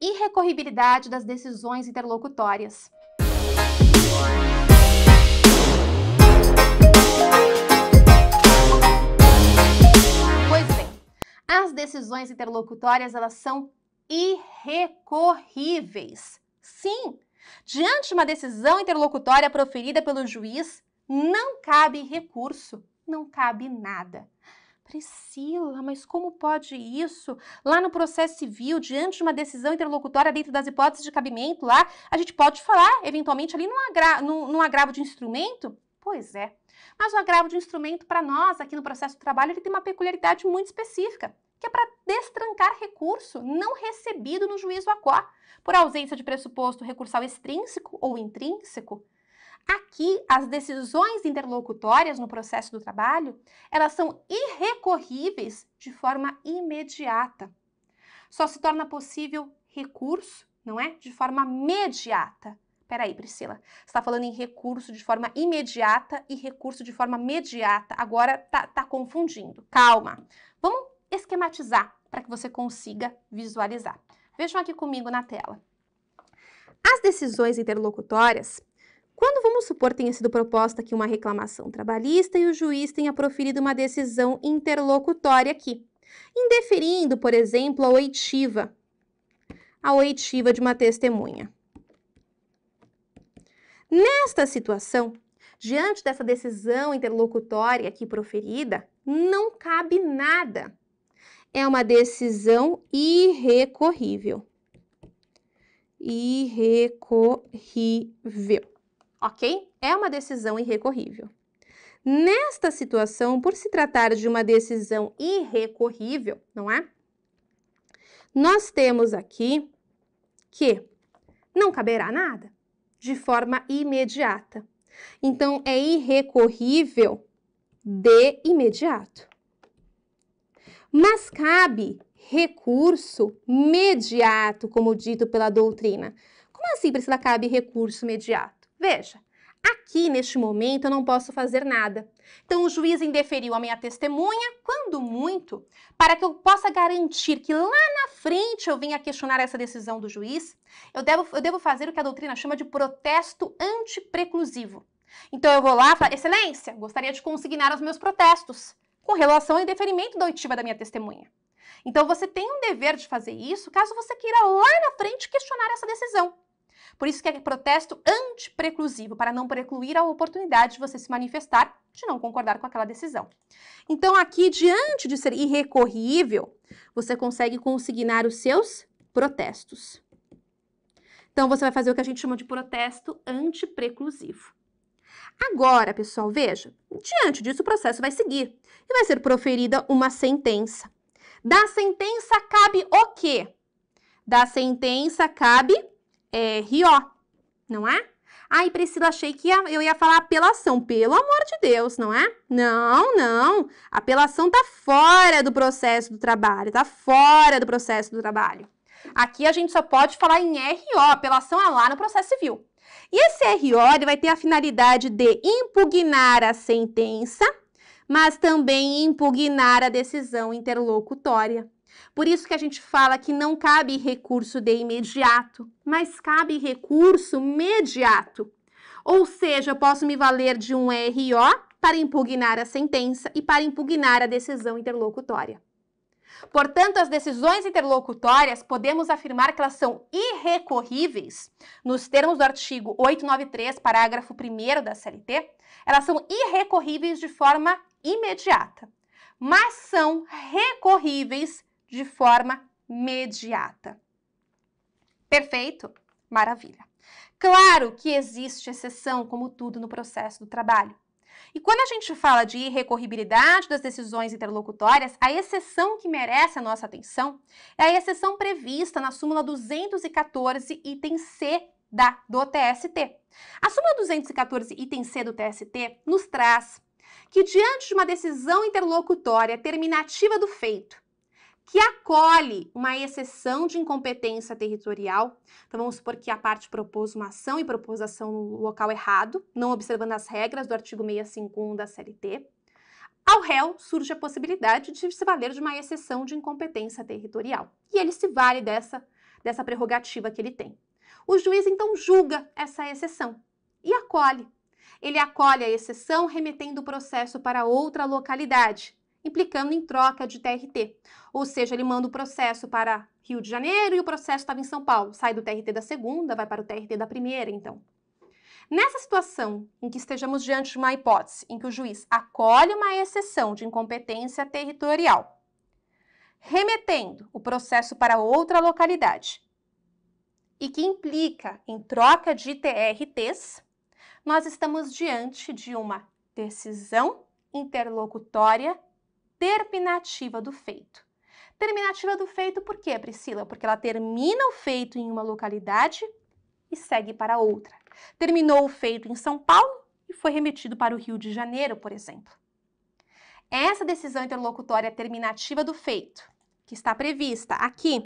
Irrecorribilidade das decisões interlocutórias. Pois bem, as decisões interlocutórias, elas são irrecorríveis. Sim, diante de uma decisão interlocutória proferida pelo juiz, não cabe recurso, não cabe nada. Priscila, mas como pode isso? Lá no processo civil, diante de uma decisão interlocutória dentro das hipóteses de cabimento, lá, a gente pode falar, eventualmente, ali num agravo de instrumento? Pois é. Mas o agravo de instrumento, para nós, aqui no processo de trabalho, ele tem uma peculiaridade muito específica, que é para destrancar recurso não recebido no juízo aquá, por ausência de pressuposto recursal extrínseco ou intrínseco. Aqui, as decisões interlocutórias no processo do trabalho, elas são irrecorríveis de forma imediata. Só se torna possível recurso, não é? De forma mediata. Peraí, Priscila, você está falando em recurso de forma imediata e recurso de forma mediata. Agora tá confundindo. Calma. Vamos esquematizar para que você consiga visualizar. Vejam aqui comigo na tela. As decisões interlocutórias, quando vamos supor tenha sido proposta aqui uma reclamação trabalhista e o juiz tenha proferido uma decisão interlocutória aqui, indeferindo, por exemplo, a oitiva de uma testemunha. Nesta situação, diante dessa decisão interlocutória aqui proferida, não cabe nada. É uma decisão irrecorrível. Irrecorrível. Ok? É uma decisão irrecorrível. Nesta situação, por se tratar de uma decisão irrecorrível, não é? Nós temos aqui que não caberá nada de forma imediata. Então, é irrecorrível de imediato. Mas cabe recurso mediato, como dito pela doutrina. Como assim, Priscila, cabe recurso mediato? Veja, aqui neste momento eu não posso fazer nada. Então o juiz indeferiu a minha testemunha, quando muito, para que eu possa garantir que lá na frente eu venha questionar essa decisão do juiz, eu devo fazer o que a doutrina chama de protesto antipreclusivo. Então eu vou lá e falo, excelência, gostaria de consignar os meus protestos com relação ao indeferimento da oitiva da minha testemunha. Então você tem um dever de fazer isso caso você queira lá na frente questionar essa decisão. Por isso que é protesto antipreclusivo, para não precluir a oportunidade de você se manifestar, de não concordar com aquela decisão. Então aqui, diante de ser irrecorrível, você consegue consignar os seus protestos. Então você vai fazer o que a gente chama de protesto antipreclusivo. Agora, pessoal, veja, diante disso o processo vai seguir e vai ser proferida uma sentença. Da sentença cabe o quê? Da sentença cabe RO, não é? Ai, Priscila, achei que eu ia falar apelação. Pelo amor de Deus, não é? Não, não. A apelação tá fora do processo do trabalho, tá fora do processo do trabalho. Aqui a gente só pode falar em RO, apelação é lá no processo civil. E esse RO ele vai ter a finalidade de impugnar a sentença, mas também impugnar a decisão interlocutória. Por isso que a gente fala que não cabe recurso de imediato, mas cabe recurso mediato. Ou seja, eu posso me valer de um RO para impugnar a sentença e para impugnar a decisão interlocutória. Portanto, as decisões interlocutórias, podemos afirmar que elas são irrecorríveis, nos termos do artigo 893, parágrafo 1º da CLT, elas são irrecorríveis de forma imediata, mas são recorríveis de forma mediata. Perfeito? Maravilha. Claro que existe exceção, como tudo no processo do trabalho. E quando a gente fala de irrecorribilidade das decisões interlocutórias, a exceção que merece a nossa atenção é a exceção prevista na súmula 214, item C do TST. A súmula 214, item C do TST, nos traz que diante de uma decisão interlocutória terminativa do feito, que acolhe uma exceção de incompetência territorial. Então, vamos supor que a parte propôs uma ação e propôs a ação no local errado, não observando as regras do artigo 651 da CLT. Ao réu surge a possibilidade de se valer de uma exceção de incompetência territorial. E ele se vale dessa dessa prerrogativa que ele tem. O juiz, então, julga essa exceção e acolhe. Ele acolhe a exceção remetendo o processo para outra localidade, implicando em troca de TRT. Ou seja, ele manda o processo para Rio de Janeiro e o processo estava em São Paulo. Sai do TRT da segunda, vai para o TRT da primeira, então. Nessa situação em que estejamos diante de uma hipótese em que o juiz acolhe uma exceção de incompetência territorial, remetendo o processo para outra localidade e que implica em troca de TRTs, nós estamos diante de uma decisão interlocutória terminativa do feito. Terminativa do feito por quê, Priscila? Porque ela termina o feito em uma localidade e segue para outra. Terminou o feito em São Paulo e foi remetido para o Rio de Janeiro, por exemplo. Essa decisão interlocutória terminativa do feito, que está prevista aqui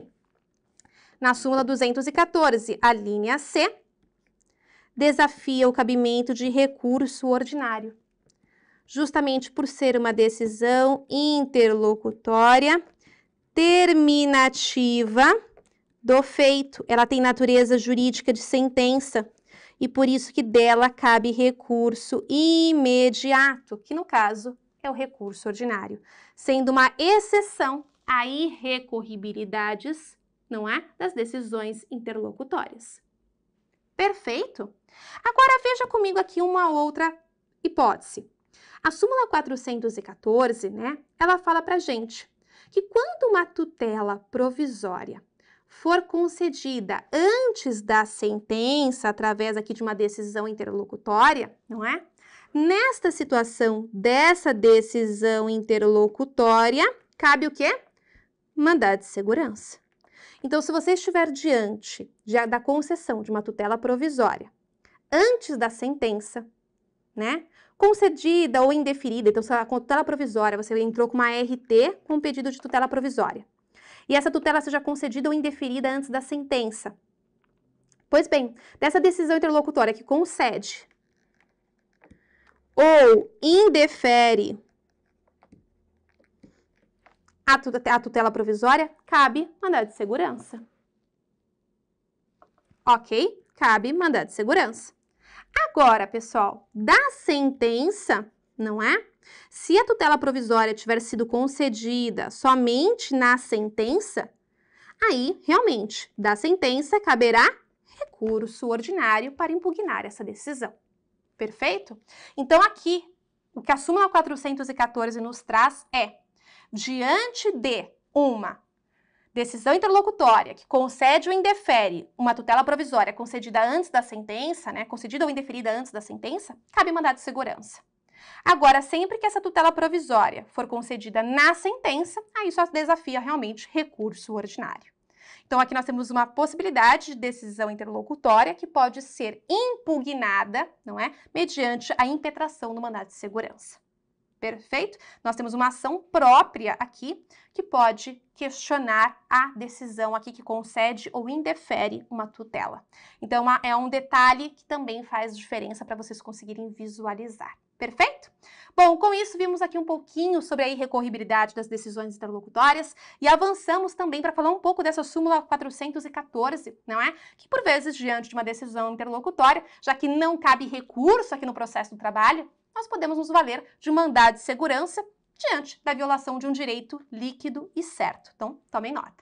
na súmula 214, a linha C, desafia o cabimento de recurso ordinário, justamente por ser uma decisão interlocutória terminativa do feito. Ela tem natureza jurídica de sentença e por isso que dela cabe recurso imediato, que no caso é o recurso ordinário, sendo uma exceção a irrecorribilidades, não é, das decisões interlocutórias. Perfeito? Agora veja comigo aqui uma outra hipótese. A súmula 414, né, ela fala pra gente que quando uma tutela provisória for concedida antes da sentença, através aqui de uma decisão interlocutória, não é? Nesta situação dessa decisão interlocutória, cabe o quê? Mandado de segurança. Então, se você estiver diante da concessão de uma tutela provisória antes da sentença, né, concedida ou indeferida, então, se a tutela provisória, você entrou com uma RT com um pedido de tutela provisória, e essa tutela seja concedida ou indeferida antes da sentença. Pois bem, dessa decisão interlocutória que concede ou indefere a tutela provisória, cabe mandado de segurança. Ok? Cabe mandado de segurança. Agora, pessoal, da sentença, não é? Se a tutela provisória tiver sido concedida somente na sentença, aí, realmente, da sentença caberá recurso ordinário para impugnar essa decisão. Perfeito? Então, aqui, o que a súmula 414 nos traz é: diante de uma decisão interlocutória que concede ou indefere uma tutela provisória concedida antes da sentença, né, concedida ou indeferida antes da sentença, cabe mandado de segurança. Agora, sempre que essa tutela provisória for concedida na sentença, aí só desafia realmente recurso ordinário. Então, aqui nós temos uma possibilidade de decisão interlocutória que pode ser impugnada, não é, mediante a impetração do mandado de segurança. Perfeito? Nós temos uma ação própria aqui que pode questionar a decisão aqui que concede ou indefere uma tutela. Então, é um detalhe que também faz diferença para vocês conseguirem visualizar. Perfeito? Bom, com isso vimos aqui um pouquinho sobre a irrecorribilidade das decisões interlocutórias e avançamos também para falar um pouco dessa súmula 414, não é? Que por vezes, diante de uma decisão interlocutória, já que não cabe recurso aqui no processo do trabalho, nós podemos nos valer de mandado de segurança diante da violação de um direito líquido e certo. Então, tomem nota.